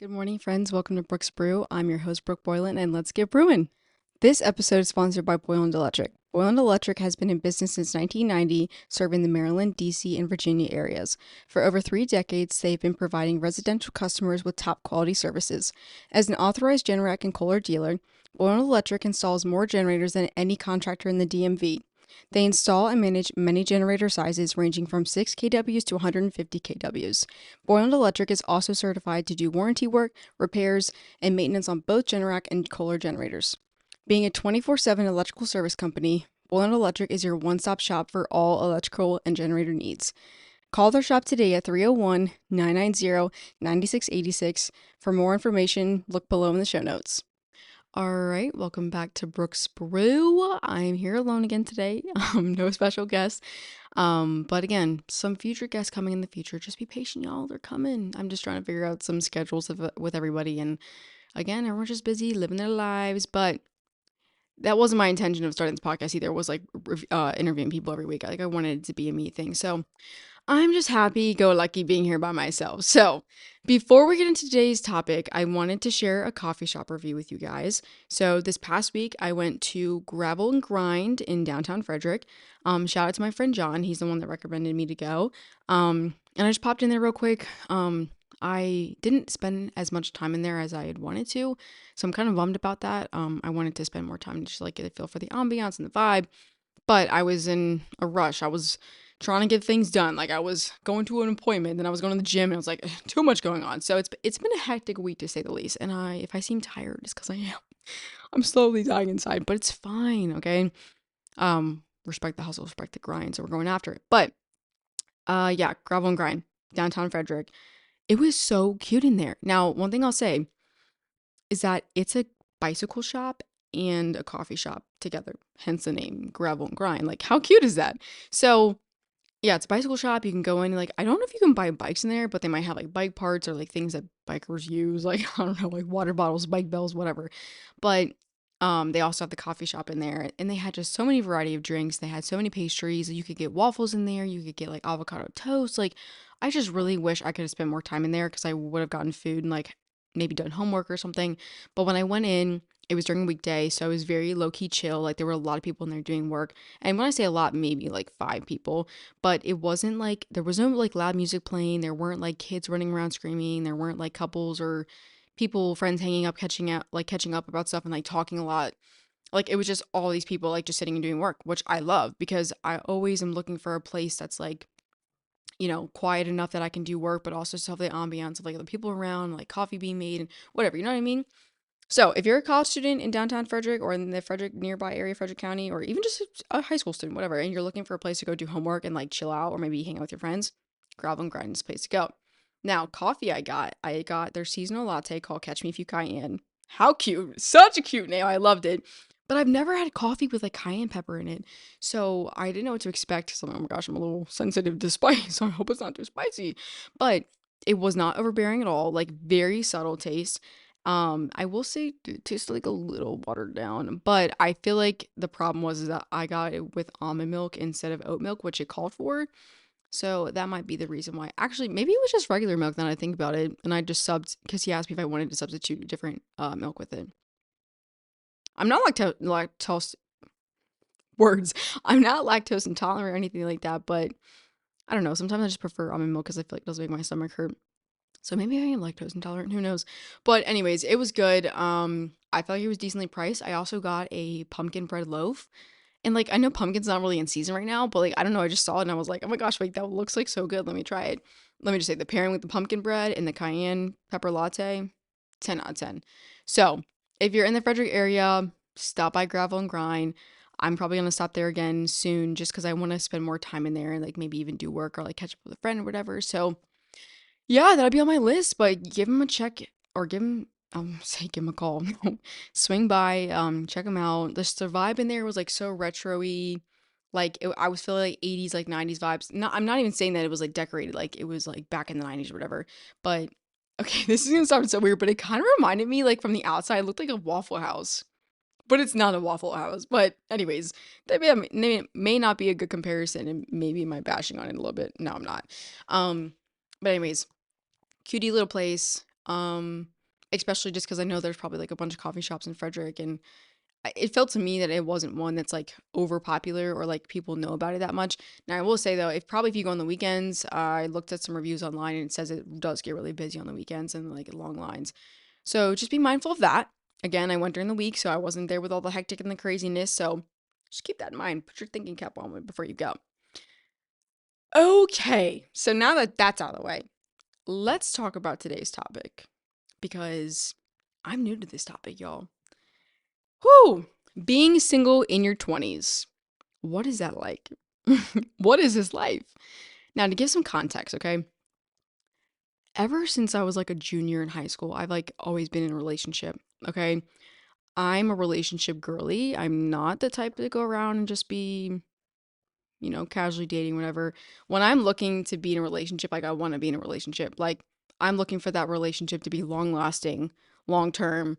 Good morning, friends. Welcome to Brooks Brew. I'm your host, Brooke Boylan, and let's get brewing. This episode is sponsored by Boylan Electric. Boylan Electric has been in business since 1990, serving the Maryland, D.C., and Virginia areas. For over 3 decades, they've been providing residential customers with top quality services. As an authorized Generac and Kohler dealer, Boylan Electric installs more generators than any contractor in the DMV. They install and manage many generator sizes ranging from 6 kWs to 150 kWs. Boylan Electric is also certified to do warranty work, repairs, and maintenance on both Generac and Kohler generators. Being a 24/7 electrical service company, Boylan Electric is your one-stop shop for all electrical and generator needs. Call their shop today at 301-990-9686. For more information, look below in the show notes. All right, welcome back to Brooks Brew. I'm here alone again today. No special guests. But again, some future guests coming in the future. Just be patient, y'all. They're coming. I'm just trying to figure out some schedules with everybody. And again, everyone's just busy living their lives. But that wasn't my intention of starting this podcast either. It was like interviewing people every week. I wanted it to be a me thing. So I'm just happy go lucky being here by myself. So, before we get into today's topic, I wanted to share a coffee shop review with you guys. So, this past week, I went to Gravel and Grind in downtown Frederick. Shout out to my friend John. He's the one that recommended me to go. And I just popped in there real quick. I didn't spend as much time in there as I had wanted to. So, I'm kind of bummed about that. I wanted to spend more time to just like get a feel for the ambiance and the vibe. But I was in a rush. I was trying to get things done. Like I was going to an appointment, then I was going to the gym, and I was like, too much going on. So it's been a hectic week to say the least. And if I seem tired, it's because I am. I'm slowly dying inside, but it's fine. Okay. Respect the hustle, respect the grind. So we're going after it. But yeah, Gravel and Grind, downtown Frederick. It was so cute in there. Now, one thing I'll say is that it's a bicycle shop and a coffee shop together. Hence the name Gravel and Grind. Like, how cute is that? So yeah, it's a bicycle shop. You can go in, like, I don't know if you can buy bikes in there, but they might have like bike parts or like things that bikers use, like, I don't know, like water bottles, bike bells, whatever. But they also have the coffee shop in there, and they had just so many variety of drinks. They had so many pastries. You could get waffles in there, you could get like avocado toast. Like, I just really wish I could have spent more time in there because I would have gotten food and like maybe done homework or something. But when I went in, it was during a weekday, so it was very low key chill. Like, there were a lot of people in there doing work. And when I say a lot, maybe like 5 people, but it wasn't like there was no like loud music playing. There weren't like kids running around screaming. There weren't like couples or people, friends hanging up, catching up about stuff and like talking a lot. Like, it was just all these people like just sitting and doing work, which I love because I always am looking for a place that's like, quiet enough that I can do work, but also still have the ambiance of like the people around, like coffee being made and whatever, you know what I mean? So, if you're a college student in downtown Frederick or in the Frederick nearby area, Frederick County, or even just a high school student, whatever, and you're looking for a place to go do homework and like chill out or maybe hang out with your friends, Gravel and Grind is the place to go. Now, coffee I got their seasonal latte called Catch Me If You Cayenne. How cute. Such a cute name. I loved it. But I've never had coffee with like cayenne pepper in it. So I didn't know what to expect. So, oh my gosh, I'm a little sensitive to spice. So I hope it's not too spicy. But it was not overbearing at all. Like, very subtle taste. I will say it tasted like a little watered down, but I feel like the problem was is that I got it with almond milk instead of oat milk, which it called for. So that might be the reason why. Actually, maybe it was just regular milk now that I think about it. And I just subbed because he asked me if I wanted to substitute different milk with it. I'm not lactose words. I'm not lactose intolerant or anything like that, but I don't know. Sometimes I just prefer almond milk because I feel like it does make my stomach hurt. So maybe I am lactose intolerant, who knows? But anyways, it was good. I felt like it was decently priced. I also got a pumpkin bread loaf. And like, I know pumpkin's not really in season right now, but like, I don't know, I just saw it and I was like, oh my gosh, like that looks like so good. Let me try it. Let me just say the pairing with the pumpkin bread and the cayenne pepper latte, 10 out of 10. So, if you're in the Frederick area, stop by Gravel and Grind. I'm probably gonna stop there again soon just because I want to spend more time in there and like maybe even do work or like catch up with a friend or whatever. So yeah, that'll be on my list, but give him a check or give him a call. Swing by, check him out. The vibe in there was like so retro-y. Like, I was feeling like 80s, like 90s vibes. I'm not even saying that it was like decorated, like it was like back in the 90s or whatever. But okay, this is gonna sound so weird, but it kind of reminded me, like, from the outside, it looked like a Waffle House. But it's not a Waffle House. But anyways, that may not be a good comparison, and maybe am I bashing on it a little bit? No, I'm not. Um, but anyways, cutie little place. Um, Especially just because I know there's probably like a bunch of coffee shops in Frederick, and it felt to me that it wasn't one that's like over popular or like people know about it that much. Now I will say though, if you go on the weekends, I looked at some reviews online and it says it does get really busy on the weekends and like long lines. So just be mindful of that. Again, I went during the week, so I wasn't there with all the hectic and the craziness. So just keep that in mind. Put your thinking cap on before you go. Okay, so now that that's out of the way, let's talk about today's topic because I'm new to this topic, y'all. Whew! Being single in your 20s. What is that like? What is this life? Now, to give some context, okay? Ever since I was like a junior in high school, I've like always been in a relationship, okay? I'm a relationship girly. I'm not the type to go around and just be, casually dating, whatever. When I'm looking to be in a relationship, like I want to be in a relationship, like I'm looking for that relationship to be long lasting, long term,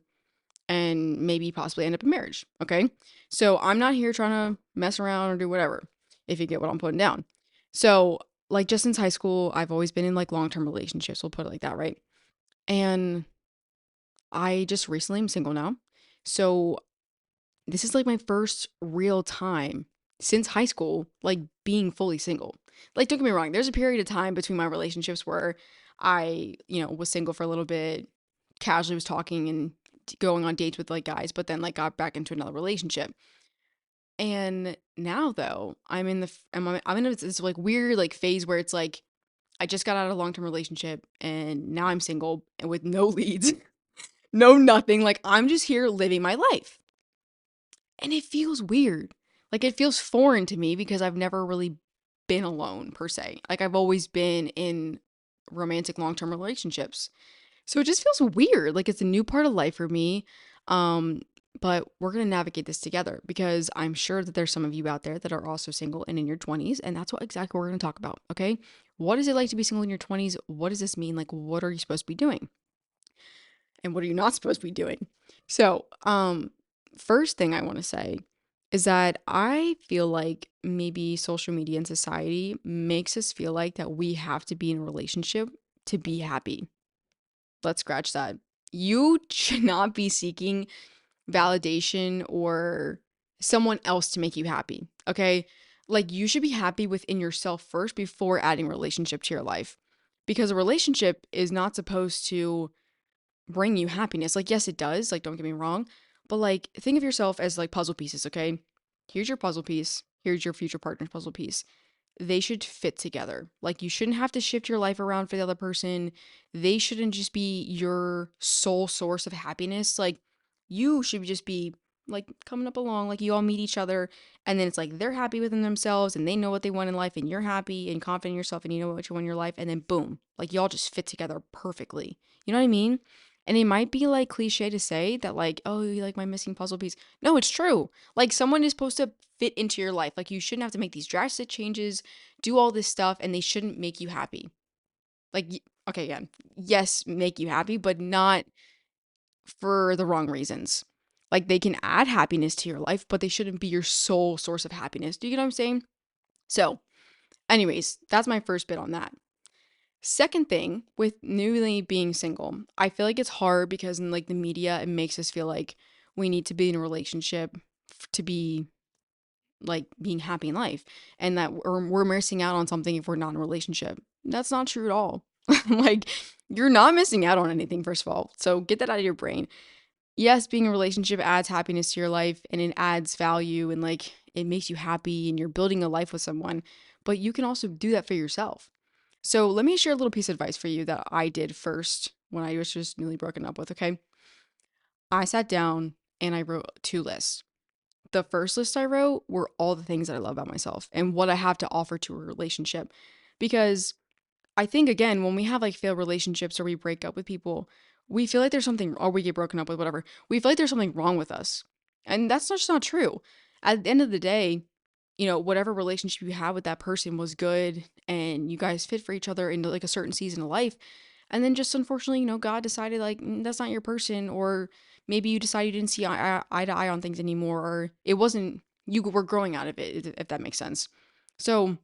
and maybe possibly end up in marriage. Okay. So I'm not here trying to mess around or do whatever, if you get what I'm putting down. So, like, just since high school, I've always been in like long term relationships. We'll put it like that, right? And I just recently am single now. So, this is like my first real time since high school, like being fully single. Like, don't get me wrong, there's a period of time between my relationships where I, was single for a little bit, casually was talking and going on dates with like guys, but then like got back into another relationship. And now though, I'm in this like weird like phase where it's like I just got out of a long term relationship and now I'm single and with no leads, no nothing. Like I'm just here living my life. And it feels weird. Like it feels foreign to me because I've never really been alone per se. Like I've always been in romantic long-term relationships. So it just feels weird. Like it's a new part of life for me. Um but we're going to navigate this together because I'm sure that there's some of you out there that are also single and in your 20s and that's what exactly we're going to talk about, okay? What is it like to be single in your 20s? What does this mean? Like what are you supposed to be doing? And what are you not supposed to be doing? So, first thing I want to say is that I feel like maybe social media and society makes us feel like that we have to be in a relationship to be happy. Let's scratch that. You should not be seeking validation or someone else to make you happy. Okay? Like you should be happy within yourself first before adding relationship to your life. Because a relationship is not supposed to bring you happiness. Like, yes, it does. Like, don't get me wrong. But like, think of yourself as like puzzle pieces, okay? Here's your puzzle piece. Here's your future partner's puzzle piece. They should fit together. Like, you shouldn't have to shift your life around for the other person. They shouldn't just be your sole source of happiness. Like, you should just be like coming up along, like you all meet each other, and then it's like they're happy within themselves and they know what they want in life, and you're happy and confident in yourself and you know what you want in your life, and then boom, like y'all just fit together perfectly. You know what I mean? And it might be like cliche to say that, like, oh, you like my missing puzzle piece. No, it's true. Like, someone is supposed to fit into your life. Like, you shouldn't have to make these drastic changes, do all this stuff, and they shouldn't make you happy. Like, okay, again, yes, make you happy, but not for the wrong reasons. Like, they can add happiness to your life, but they shouldn't be your sole source of happiness. Do you get what I'm saying? So, anyways, that's my first bit on that. Second thing with newly being single, I feel like it's hard because in like the media, it makes us feel like we need to be in a relationship to be like being happy in life and that we're missing out on something if we're not in a relationship. That's not true at all. Like you're not missing out on anything, first of all. So get that out of your brain. Yes, being in a relationship adds happiness to your life and it adds value and like it makes you happy and you're building a life with someone, but you can also do that for yourself. So let me share a little piece of advice for you that I did first when I was just newly broken up with, okay? I sat down and I wrote two lists. The first list I wrote were all the things that I love about myself and what I have to offer to a relationship. Because I think, again, when we have like failed relationships or we break up with people, we feel like there's something, or we get broken up with, whatever, we feel like there's something wrong with us. And that's just not true. At the end of the day, whatever relationship you have with that person was good and you guys fit for each other in like a certain season of life. And then just unfortunately, God decided like that's not your person, or maybe you decided you didn't see eye to eye on things anymore, or it wasn't, you were growing out of it, if that makes sense. So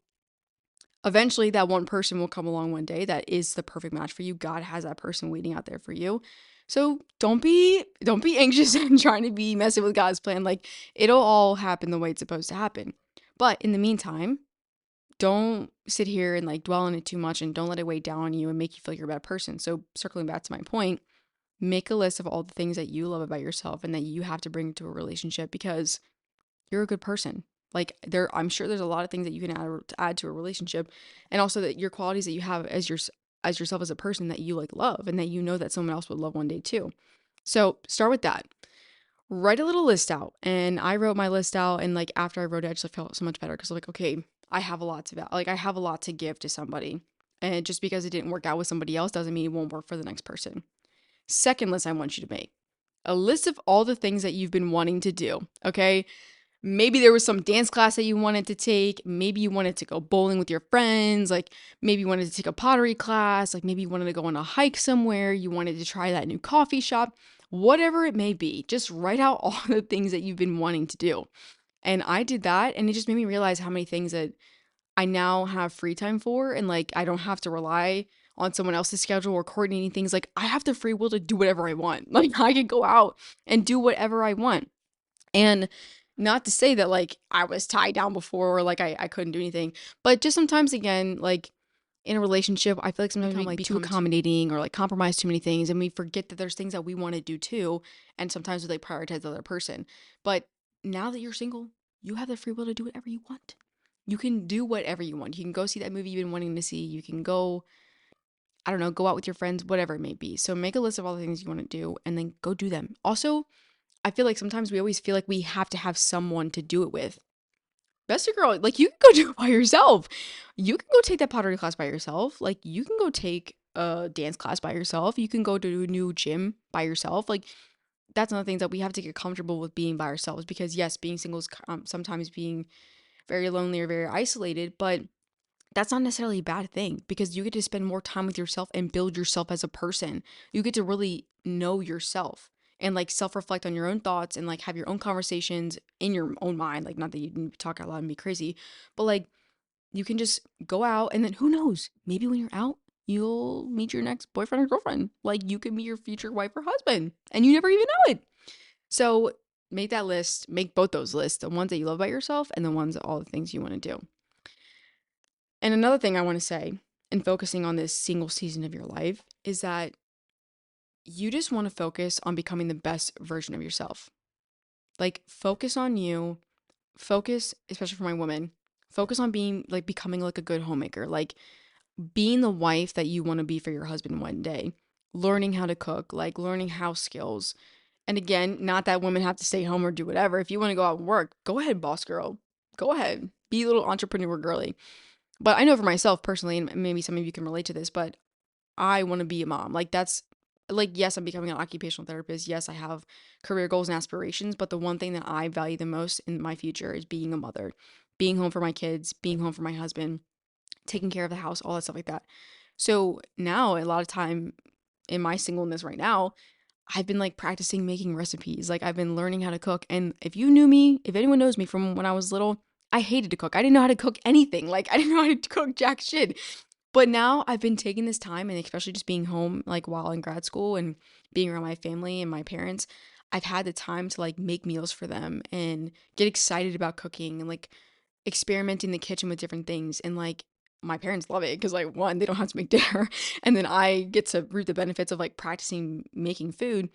Eventually, that one person will come along one day that is the perfect match for you. God has that person waiting out there for you. So don't be anxious and trying to be messing with God's plan. Like it'll all happen the way it's supposed to happen. But in the meantime, don't sit here and like dwell on it too much and don't let it weigh down on you and make you feel like you're a bad person. So circling back to my point, make a list of all the things that you love about yourself and that you have to bring to a relationship because you're a good person. Like I'm sure there's a lot of things that you can add to a relationship, and also that your qualities that you have as yourself as a person that you like love and that you know that someone else would love one day too. So start with that. Write a little list out, and I wrote my list out, and like after I wrote it, I just felt so much better because like okay, I have a lot to like I have a lot to give to somebody, and just because it didn't work out with somebody else doesn't mean it won't work for the next person. Second list I want you to make a list of all the things that you've been wanting to do. Okay, maybe there was some dance class that you wanted to take. Maybe you wanted to go bowling with your friends. Like maybe you wanted to take a pottery class. Like maybe you wanted to go on a hike somewhere. You wanted to try that new coffee shop. Whatever it may be, just write out all the things that you've been wanting to do. And I did that, and it just made me realize how many things that I now have free time for. And like, I don't have to rely on someone else's schedule or coordinating things. Like, I have the free will to do whatever I want. Like, I can go out and do whatever I want. And not to say that like I was tied down before or like I couldn't do anything, but just sometimes again, like in a relationship, I feel like sometimes we like too accommodating or like compromise too many things and we forget that there's things that we want to do too. And sometimes we like prioritize the other person. But now that you're single, you have the free will to do whatever you want. You can do whatever you want. You can go see that movie you've been wanting to see. You can go, I don't know, go out with your friends, whatever it may be. So make a list of all the things you want to do and then go do them. Also, I feel like sometimes we always feel like we have to have someone to do it with. Best girl, like you can go do it by yourself. You can go take that pottery class by yourself. Like you can go take a dance class by yourself. You can go to a new gym by yourself. Like that's one of the things that we have to get comfortable with being by ourselves because yes, being single is sometimes being very lonely or very isolated, but that's not necessarily a bad thing because you get to spend more time with yourself and build yourself as a person. You get to really know yourself and like self-reflect on your own thoughts and like have your own conversations in your own mind. Like not that you need to talk out loud and be crazy, but like you can just go out and then who knows? Maybe when you're out, you'll meet your next boyfriend or girlfriend. Like you could meet your future wife or husband and you never even know it. So make that list, make both those lists, the ones that you love about yourself and the ones that all the things you want to do. And another thing I want to say, in focusing on this single season of your life, is that you just want to focus on becoming the best version of yourself. Like, focus on you, focus, especially for my woman, focus on being like becoming like a good homemaker, like being the wife that you want to be for your husband one day, learning how to cook, like learning house skills. And again, not that women have to stay home or do whatever. If you want to go out and work, go ahead, boss girl. Go ahead. Be a little entrepreneur girly. But I know for myself personally, and maybe some of you can relate to this, but I want to be a mom. Like that's like yes, I'm becoming an occupational therapist. Yes, I have career goals and aspirations, but the one thing that I value the most in my future is being a mother, being home for my kids, being home for my husband, taking care of the house, all that stuff like that. So now a lot of time in my singleness right now, I've been like practicing making recipes. Like I've been learning how to cook. And if you knew me, if anyone knows me from when I was little, I hated to cook. I didn't know how to cook anything. Like I didn't know how to cook jack shit. But now I've been taking this time and especially just being home like while in grad school and being around my family and my parents, I've had the time to like make meals for them and get excited about cooking and like experimenting in the kitchen with different things. And like my parents love it because like one, they don't have to make dinner. And then I get to reap the benefits of like practicing making food.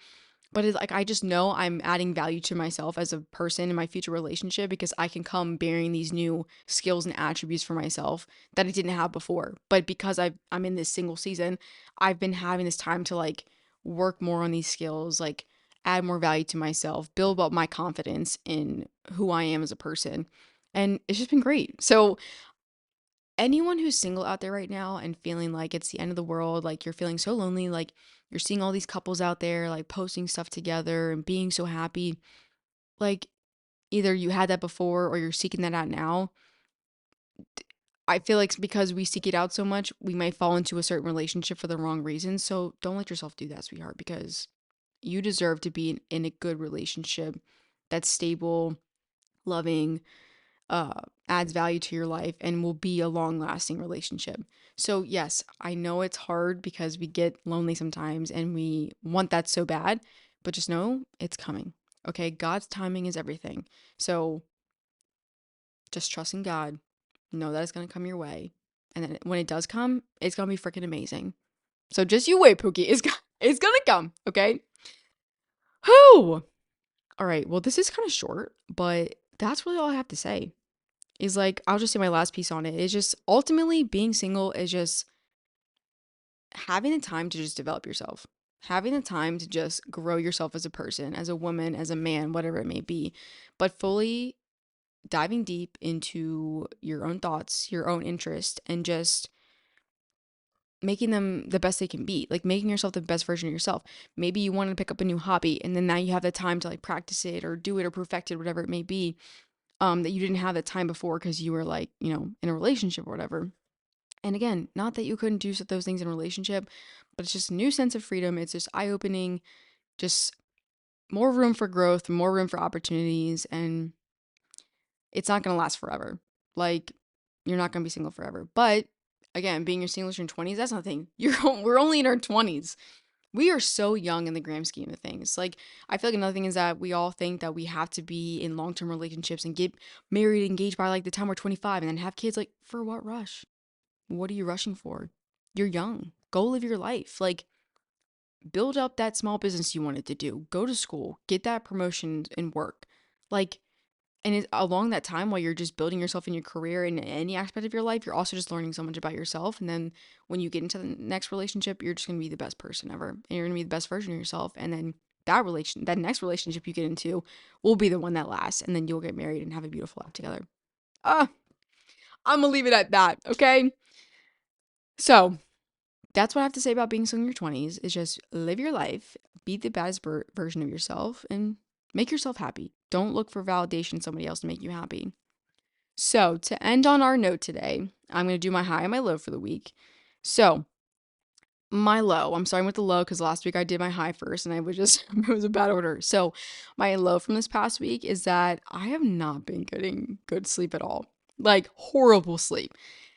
But it's like I just know I'm adding value to myself as a person in my future relationship because I can come bearing these new skills and attributes for myself that I didn't have before. But because I'm in this single season, I've been having this time to like work more on these skills, like add more value to myself, build up my confidence in who I am as a person. And it's just been great. So anyone who's single out there right now and feeling like it's the end of the world, like you're feeling so lonely, like you're seeing all these couples out there like posting stuff together and being so happy, like either you had that before or you're seeking that out now. I feel like because we seek it out so much, we might fall into a certain relationship for the wrong reasons. So don't let yourself do that, sweetheart, because you deserve to be in a good relationship that's stable, loving, uh, adds value to your life and will be a long lasting relationship. So, yes, I know it's hard because we get lonely sometimes and we want that so bad, but just know it's coming. Okay. God's timing is everything. So, just trust in God, know that it's going to come your way. And then when it does come, it's going to be freaking amazing. So, just you wait, Pookie. It's going to come. Okay. Whew. All right. Well, this is kind of short, but that's really all I have to say. Is like, I'll just say my last piece on it. It's just ultimately being single is just having the time to just develop yourself, having the time to just grow yourself as a person, as a woman, as a man, whatever it may be, but fully diving deep into your own thoughts, your own interest, and just making them the best they can be, like making yourself the best version of yourself. Maybe you want to pick up a new hobby and then now you have the time to like practice it or do it or perfect it, whatever it may be, that you didn't have the time before because you were like, in a relationship or whatever. And again, not that you couldn't do those things in a relationship, but it's just a new sense of freedom. It's just eye opening, just more room for growth, more room for opportunities, and it's not going to last forever. Like, you're not going to be single forever. But again, being your single in your 20s, that's nothing. We're only in our 20s. We are so young in the grand scheme of things. Like, I feel like another thing is that we all think that we have to be in long-term relationships and get married, engaged by like the time we're 25 and then have kids. Like, for what rush? What are you rushing for? You're young. Go live your life. Like, build up that small business you wanted to do. Go to school. Get that promotion and work. Like, and along that time while you're just building yourself in your career in any aspect of your life, you're also just learning so much about yourself. And then when you get into the next relationship, you're just going to be the best person ever. And you're going to be the best version of yourself. And then that next relationship you get into will be the one that lasts. And then you'll get married and have a beautiful life together. I'm going to leave it at that. Okay. So that's what I have to say about being single in your 20s is just live your life, be the best version of yourself, and make yourself happy. Don't look for validation somebody else to make you happy. So, to end on our note today, I'm going to do my high and my low for the week. So, my low, I'm starting with the low because last week I did my high first and I was just, it was a bad order. So, my low from this past week is that I have not been getting good sleep at all. Like, horrible sleep.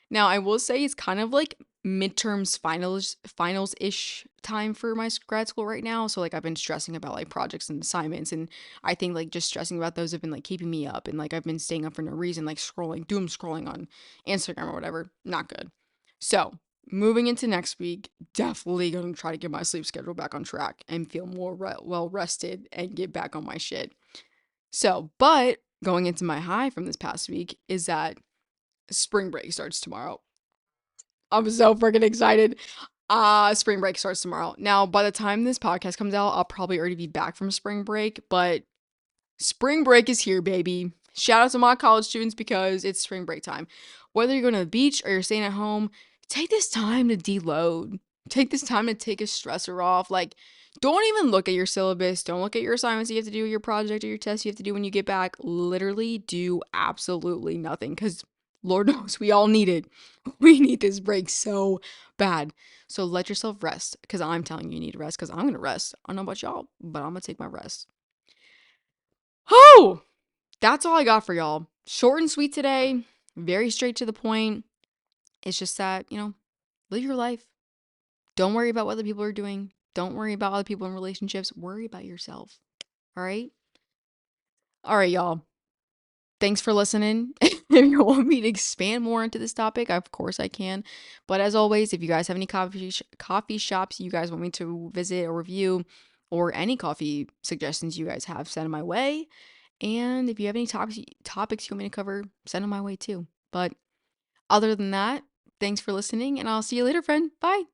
Now, I will say it's kind of like midterms, finals-ish time for my grad school right now. So like I've been stressing about like projects and assignments, and I think like just stressing about those have been like keeping me up, and like I've been staying up for no reason, like doom scrolling on Instagram or whatever. Not good. So, moving into next week, definitely going to try to get my sleep schedule back on track and feel more well rested and get back on my shit. So, but going into my high from this past week is that spring break starts tomorrow. I'm so freaking excited. Spring break starts tomorrow. Now, by the time this podcast comes out, I'll probably already be back from spring break, but spring break is here, baby. Shout out to my college students because it's spring break time. Whether you're going to the beach or you're staying at home, take this time to deload. Take this time to take a stressor off. Like, don't even look at your syllabus. Don't look at your assignments you have to do, your project or your test you have to do when you get back. Literally do absolutely nothing because Lord knows we all need it. We need this break so bad. So let yourself rest because I'm telling you, you need to rest because I'm going to rest. I don't know about y'all, but I'm going to take my rest. Oh, that's all I got for y'all. Short and sweet today. Very straight to the point. It's just that, live your life. Don't worry about what other people are doing. Don't worry about other people in relationships. Worry about yourself. All right? All right, y'all. Thanks for listening. If you want me to expand more into this topic, of course I can. But as always, if you guys have any coffee shops you guys want me to visit or review, or any coffee suggestions you guys have, send them my way. And if you have any topics you want me to cover, send them my way too. But other than that, thanks for listening, and I'll see you later, friend. Bye.